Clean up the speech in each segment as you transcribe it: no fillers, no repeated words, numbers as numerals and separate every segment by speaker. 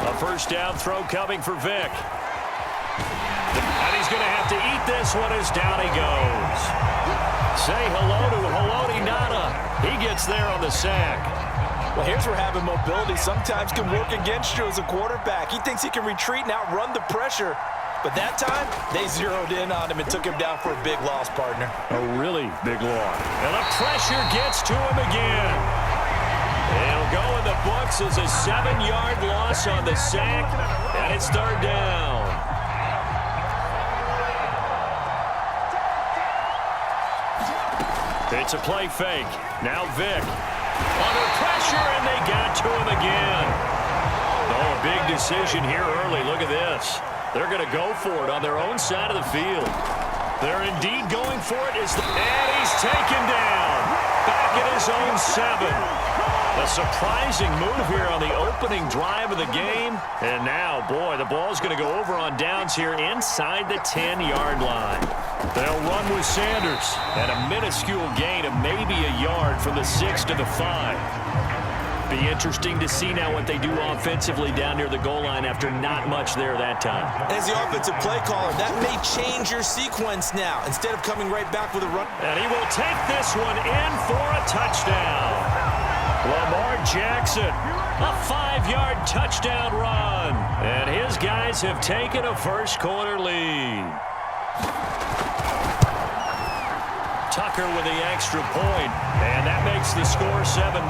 Speaker 1: A first down throw coming for Vic. And he's going to have to eat this one as down he goes. Say hello to Haloti Ngata. He gets there on the sack.
Speaker 2: Well, here's where having mobility sometimes can work against you as a quarterback. He thinks he can retreat and outrun the pressure. But that time, they zeroed in on him and took him down for a big loss, partner.
Speaker 1: A really big loss. And the pressure gets to him again. It'll go in the books as a 7-yard loss on the sack, and it's third down. It's a play fake. Now Vic. Under pressure, and they got to him again. Oh, a big decision here early. Look at this. They're going to go for it on their own side of the field. They're indeed going for it. And he's taken down. Back at his own 7. A surprising move here on the opening drive of the game. And now, boy, the ball's going to go over on downs here inside the 10-yard line. They'll run with Sanders. And a minuscule gain of maybe a yard from the 6 to the 5. Be interesting to see now what they do offensively down near the goal line after not much there that time.
Speaker 2: As the offensive play caller, that may change your sequence now. Instead of coming right back with a run.
Speaker 1: And he will take this one in for a touchdown. Lamar Jackson, a 5-yard touchdown run. And his guys have taken a first-quarter lead. Tucker with the extra point, and that makes the score 7-0.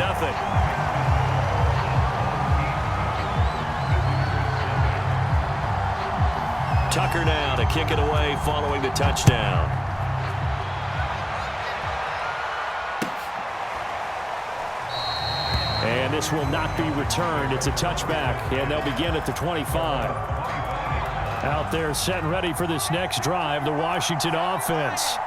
Speaker 1: Tucker now to kick it away following the touchdown. And this will not be returned. It's a touchback, and they'll begin at the 25. Out there set and ready for this next drive, the Washington offense.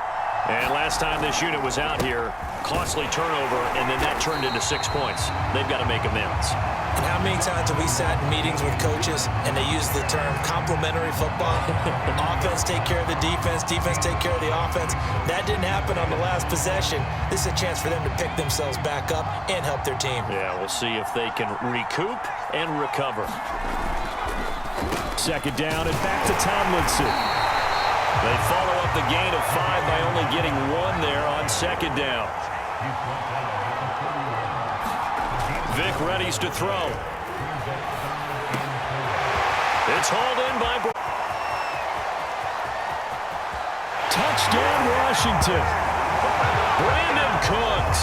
Speaker 1: And last time this unit was out here, costly turnover, and then that turned into 6 points. They've got to make amends.
Speaker 2: And how many times have we sat in meetings with coaches and they use the term complementary football? Offense take care of the defense, defense take care of the offense. That didn't happen on the last possession. This is a chance for them to pick themselves back up and help their team.
Speaker 1: Yeah, we'll see if they can recoup and recover. Second down and back to Tomlinson. They follow up the gain of 5 by only getting 1 there on second down. Vic readies to throw. It's hauled in by touchdown Washington. Brandon Cooks,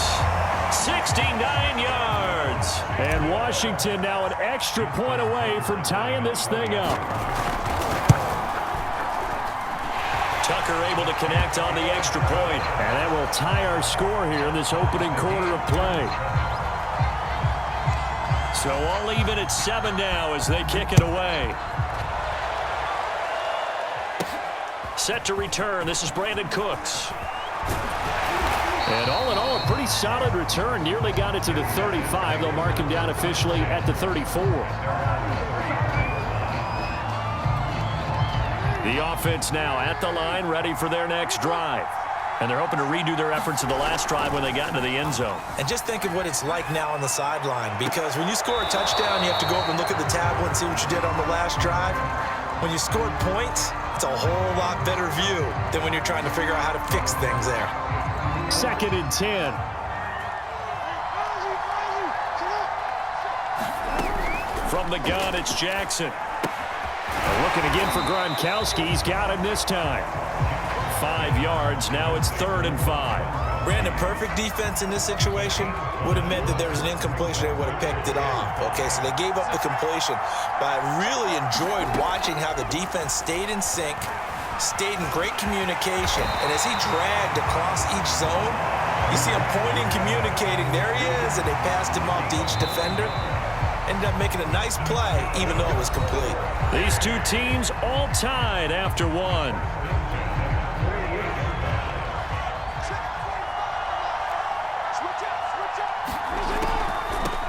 Speaker 1: 69 yards. And Washington now an extra point away from tying this thing up. Tucker able to connect on the extra point. And that will tie our score here in this opening quarter of play. So all even at 7 now as they kick it away. Set to return. This is Brandon Cooks. And all in all, a pretty solid return. Nearly got it to the 35. They'll mark him down officially at the 34. The offense now at the line, ready for their next drive. And they're hoping to redo their efforts in the last drive when they got into the end zone.
Speaker 2: And just think of what it's like now on the sideline, because when you score a touchdown, you have to go over and look at the tablet and see what you did on the last drive. When you scored points, it's a whole lot better view than when you're trying to figure out how to fix things there.
Speaker 1: Second and 10. From the gun, it's Jackson. Looking again for Gronkowski. He's got him this time. 5 yards. Now it's 3rd and 5.
Speaker 2: Brandon, perfect defense in this situation would have meant that there was an incompletion. They would have picked it off. Okay, so they gave up the completion. But I really enjoyed watching how the defense stayed in sync, stayed in great communication. And as he dragged across each zone, you see him pointing, communicating. There he is, and they passed him off to each defender. Ended up making a nice play, even though it was complete.
Speaker 1: These two teams all tied after 1.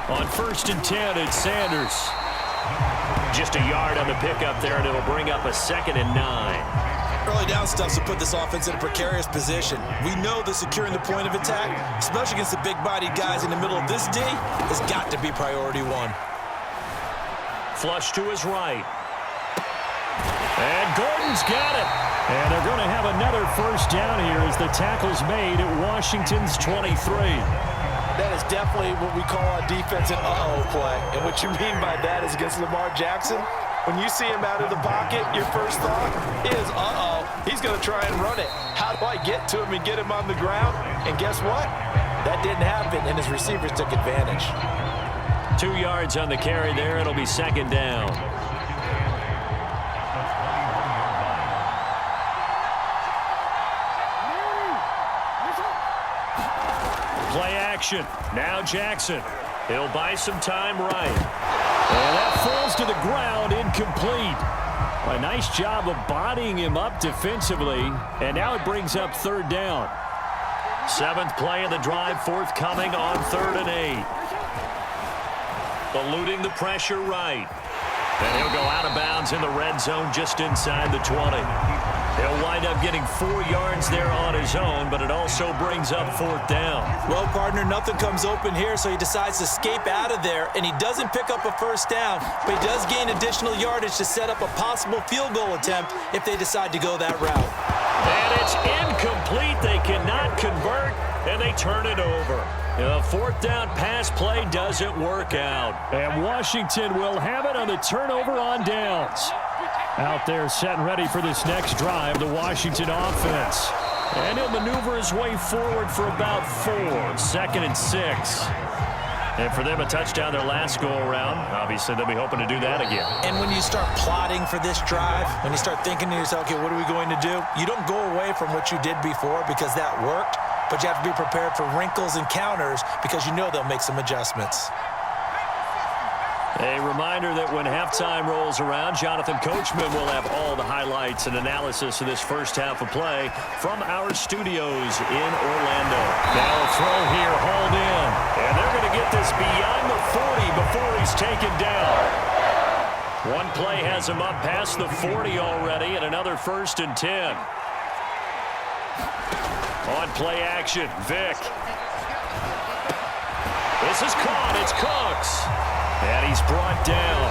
Speaker 1: On 1st and 10, it's Sanders. Just a yard on the pickup there, and it'll bring up a 2nd and 9.
Speaker 2: Early down stuff to put this offense in a precarious position. We know that securing the point of attack, especially against the big-bodied guys in the middle of this D, has got to be priority 1.
Speaker 1: Flush to his right. And Gordon's got it. And they're going to have another first down here as the tackle's made at Washington's 23.
Speaker 2: That is definitely what we call a defensive uh-oh play. And what you mean by that is against Lamar Jackson, when you see him out of the pocket, your first thought is, uh-oh, he's going to try and run it. How do I get to him and get him on the ground? And guess what? That didn't happen, and his receivers took advantage.
Speaker 1: 2 yards on the carry there. It'll be second down. Play action. Now Jackson. He'll buy some time right. And that falls to the ground, incomplete. A nice job of bodying him up defensively. And now it brings up third down. 7th play of the drive forthcoming on 3rd and 8. Eluding the pressure right. And he'll go out of bounds in the red zone just inside the 20. He'll wind up getting 4 yards there on his own, but it also brings up 4th down.
Speaker 2: Well, partner, nothing comes open here, so he decides to escape out of there, and he doesn't pick up a first down, but he does gain additional yardage to set up a possible field goal attempt if they decide to go that route.
Speaker 1: And it's incomplete. They cannot convert, and they turn it over. The 4th down pass play doesn't work out. And Washington will have it on the turnover on downs. Out there set and ready for this next drive, the Washington offense. And he'll maneuver his way forward for about 4. 2nd and 6. And for them, a touchdown their last go-around. Obviously, they'll be hoping to do that again.
Speaker 2: And when you start plotting for this drive, when you start thinking to yourself, okay, what are we going to do? You don't go away from what you did before because that worked, but you have to be prepared for wrinkles and counters because you know they'll make some adjustments.
Speaker 1: A reminder that when halftime rolls around, Jonathan Coachman will have all the highlights and analysis of this first half of play from our studios in Orlando. Now a throw here, hauled in. And they're going to get this beyond the 40 before he's taken down. One play has him up past the 40 already, and another 1st and 10. On play action, Vick. This is caught. It's Cooks. And he's brought down.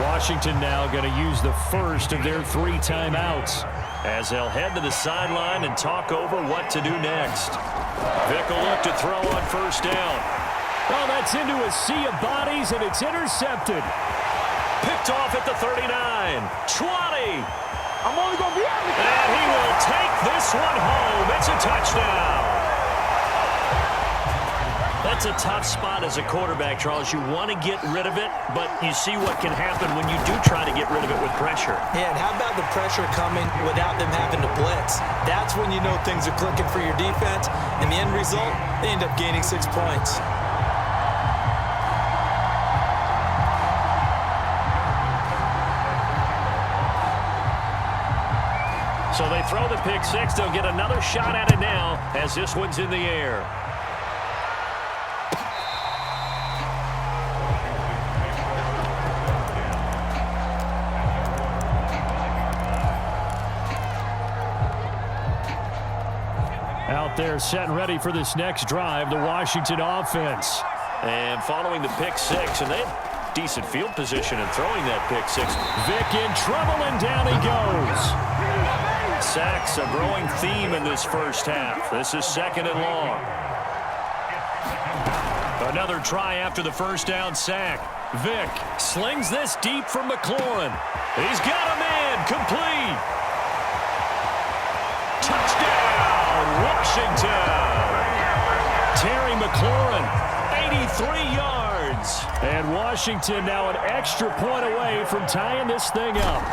Speaker 1: Washington now going to use the first of their 3 timeouts as they'll head to the sideline and talk over what to do next. Vick will look to throw on 1st down. Oh, that's into a sea of bodies, and it's intercepted. Picked off at the 39. 20.
Speaker 3: I'm only going to be out of the
Speaker 1: And he will take this one home. It's a touchdown. That's a tough spot as a quarterback, Charles. You want to get rid of it, but you see what can happen when you do try to get rid of it with pressure.
Speaker 2: Yeah, and how about the pressure coming without them having to blitz? That's when you know things are clicking for your defense, and the end result, they end up gaining 6 points.
Speaker 1: So they throw the pick 6. They'll get another shot at it now as this one's in the air. Out there set and ready for this next drive, the Washington offense. And following the pick 6, and they had decent field position in throwing that pick 6. Vick in trouble, and down he goes. Sacks, a growing theme in this first half. This is 2nd and long. Another try after the first down sack. Vick slings this deep from McLaurin. He's got a man, complete. Touchdown, Washington. Terry McLaurin, 83 yards. And Washington now an extra point away from tying this thing up.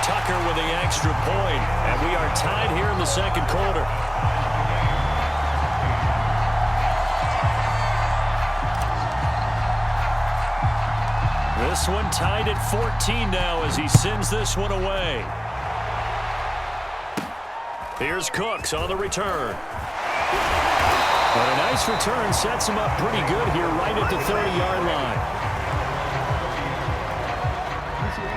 Speaker 1: Tucker with the extra point, and we are tied here in the 2nd quarter. This one tied at 14 now as he sends this one away. Here's Cooks on the return. And a nice return sets him up pretty good here right at the 30-yard line.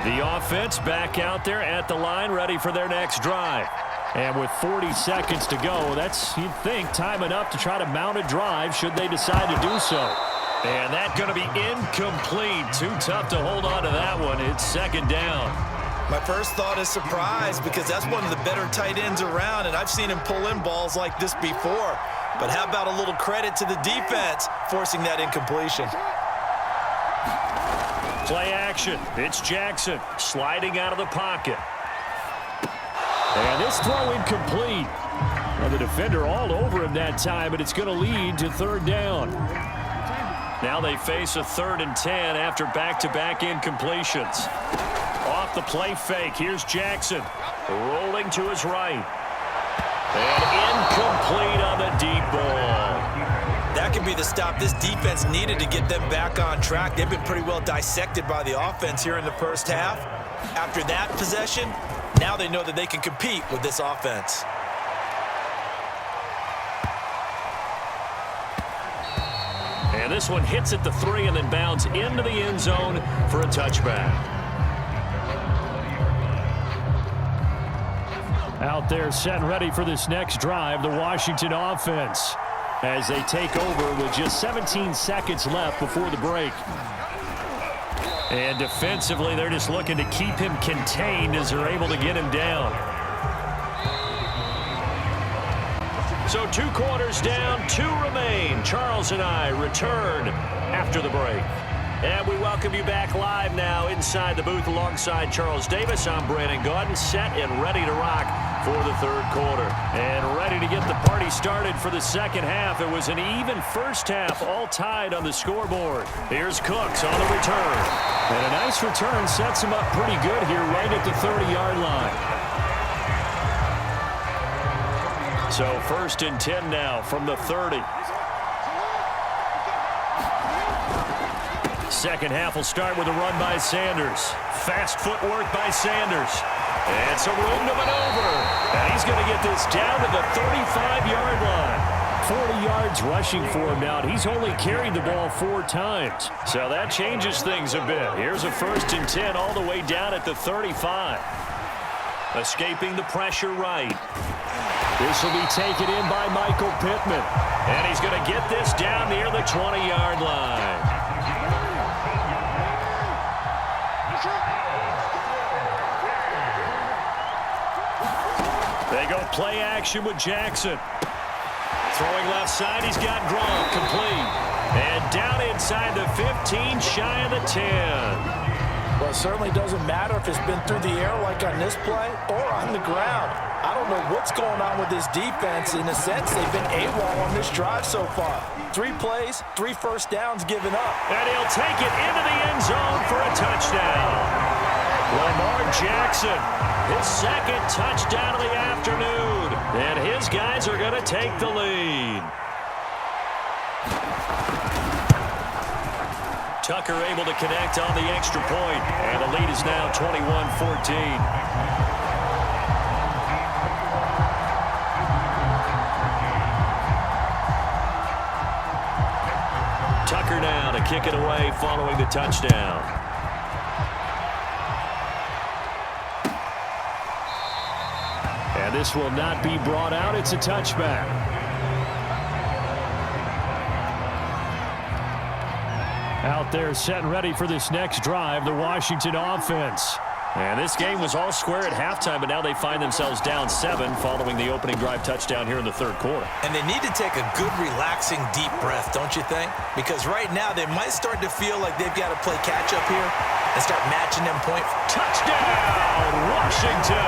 Speaker 1: The offense back out there at the line, ready for their next drive. And with 40 seconds to go, that's, you'd think, time enough to try to mount a drive should they decide to do so. And that's going to be incomplete. Too tough to hold on to that one. It's second down.
Speaker 2: My first thought is surprise because that's one of the better tight ends around, and I've seen him pull in balls like this before. But how about a little credit to the defense forcing that incompletion?
Speaker 1: Play action. It's Jackson sliding out of the pocket. And this throw incomplete. Well, the defender all over him that time, but it's going to lead to third down. Now they face a 3rd and 10 after back-to-back incompletions. Off the play fake, here's Jackson. Rolling to his right. And incomplete on the deep ball.
Speaker 2: That could be the stop this defense needed to get them back on track. They've been pretty well dissected by the offense here in the first half. After that possession, now they know that they can compete with this offense.
Speaker 1: And this one hits at the 3 and then bounds into the end zone for a touchback. Out there set and ready for this next drive, the Washington offense, as they take over with just 17 seconds left before the break. And defensively, they're just looking to keep him contained as they're able to get him down. So 2 quarters down, 2 remain. Charles and I return after the break. And we welcome you back live now inside the booth alongside Charles Davis. I'm Brandon Gaudin, set and ready to rock for the third quarter. And ready to get the party started for the second half. It was an even first half, all tied on the scoreboard. Here's Cooks on the return. And a nice return sets him up pretty good here right at the 30-yard line. So 1st and 10 now from the 30. Second half will start with a run by Sanders. Fast footwork by Sanders. And some room to maneuver. And he's going to get this down to the 35-yard line. 40 yards rushing for him now. He's only carried the ball 4 times. So that changes things a bit. Here's a 1st and 10 all the way down at the 35. Escaping the pressure right. This will be taken in by Michael Pittman. And he's going to get this down near the 20-yard line. They go play action with Jackson. Throwing left side, he's got Gronk complete. And down inside the 15, shy of the 10.
Speaker 2: Well, it certainly doesn't matter if it's been through the air like on this play or on the ground. I don't know what's going on with this defense. In a sense, they've been AWOL on this drive so far. 3 plays, 3 first downs given up.
Speaker 1: And he'll take it into the end zone for a touchdown. Lamar Jackson, his 2nd touchdown of the afternoon. And his guys are going to take the lead. Tucker able to connect on the extra point. And the lead is now 21-14. Tucker now to kick it away following the touchdown. And this will not be brought out. It's a touchback. Out there set and ready for this next drive, the Washington offense. And this game was all square at halftime, but now they find themselves down 7 following the opening drive touchdown here in the third quarter.
Speaker 2: And they need to take a good, relaxing, deep breath, don't you think? Because right now they might start to feel like they've got to play catch-up here and start matching them points.
Speaker 1: Touchdown, Washington!